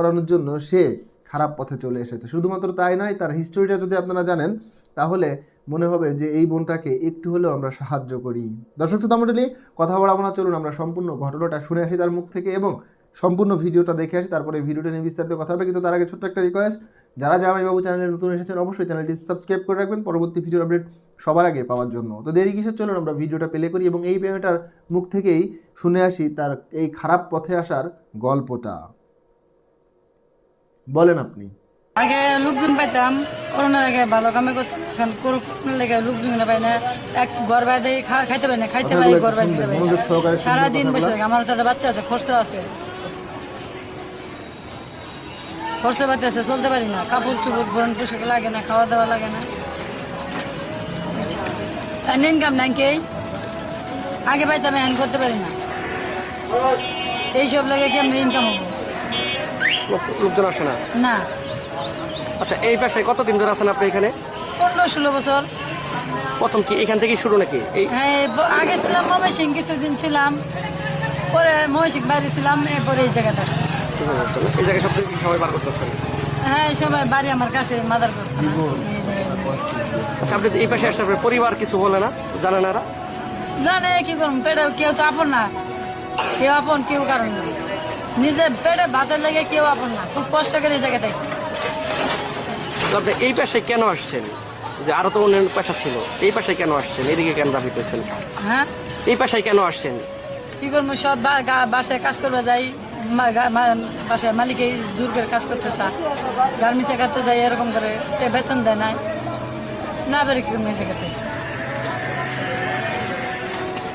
করানোর জন্য সে খারাপ পথে চলে এসেছে। শুধুমাত্র তাই নয়, তার হিস্টোরিটা যদি আপনারা জানেন তাহলে মনে হবে যে এই বোনটাকে একটু হলেও আমরা সাহায্য করি। দর্শক শ্রোতা মণ্ডলী, কথা বলাবো না, চলুন আমরা সম্পূর্ণ ঘটনাটা শুনে আসি তার মুখ থেকে এবং সম্পূর্ণ ভিডিওটা দেখে আসি, তারপরে ভিডিওটা নিয়ে বিস্তারিত কথা হবে। কিন্তু তার আগে ছোট্ট একটা রিকোয়েস্ট, যারা জামাইবাবু চ্যানেলে নতুন এসেছেন অবশ্যই চ্যানেলটি সাবস্ক্রাইব করে রাখবেন পরবর্তী ভিডিওর আপডেট সবার আগে পাওয়ার জন্য। তো দেরি কিসের, চলুন আমরা ভিডিওটা প্লে করি এবং এই মেয়েটার মুখ থেকেই শুনে আসি তার এই খারাপ পথে আসার গল্পটা। বলেন আপনি। আগে লোকজন পাইতাম, করোনার আগে ভালো কামে করতাম, এখন করোনার লেগে লোকজন পাই না। এক ঘর বাইরে খাইতে পাই না, খাইতে পাই ঘর বাইরে দিতে পাই না। সারাদিন বসে থাকে। আমার তো একটা বাচ্চা আছে, খরচ আছে, খরচ পাতি আছে, চলতে পারি না। কাপড় চোপড় ভরণ পোশাক লাগে না, খাওয়া দাওয়া লাগে না, ইনকাম নাই। কে আগে পাইতাম, এখন করতে পারি না। এইসব লাগে কেমন ইনকাম হবো? লোকজন আসে না? না। আচ্ছা, এই পেশায় কতদিন ধরে আছেন আপনি এখানে? 15-16 বছর। প্রথম কি এখান থেকেই শুরু নাকি? হ্যাঁ, আগে ছিলাম ময়মনসিং, কিছুদিন ছিলাম, পরে ময়মনসিং বাইরে ছিলাম, এরপরে এই জায়গাতে আসছি। এই জায়গায় সব থেকে সবাই বার করতেছেন? হ্যাঁ, সবাই বাড়ি আমার কাছে, মাদারগঞ্জ থানা। আচ্ছা, আপনি এই পাশে আসতে আপনার পরিবার কিছু বলে না, জানে না? জানে, কি করুন, পেটে কেউ তো আপন না, কেউ আপন কেউ কারণ না। নিজের পেটে ভাতের লেগে কেউ আপন না, খুব কষ্ট করে এই জায়গাতে আসছি। আপনি এই পেশায় কেন আসছেন? যে আরো তো অন্যান্য পেশা ছিল, এই পেশায় কেন আসছেন? এদিকে কেন দাবি করছেন? হ্যাঁ, এই পেশায় কেন আসছেন? কি করবো, সব বাসায় কাজ করবে যাই, বাসায় মালিকে জোর করে কাজ করতে চা, গার্মেন্টসে কাটতে যাই, এরকম করে বেতন দেয় নাই, না বেরে কি করবো, এই জায়গাতে আসছি।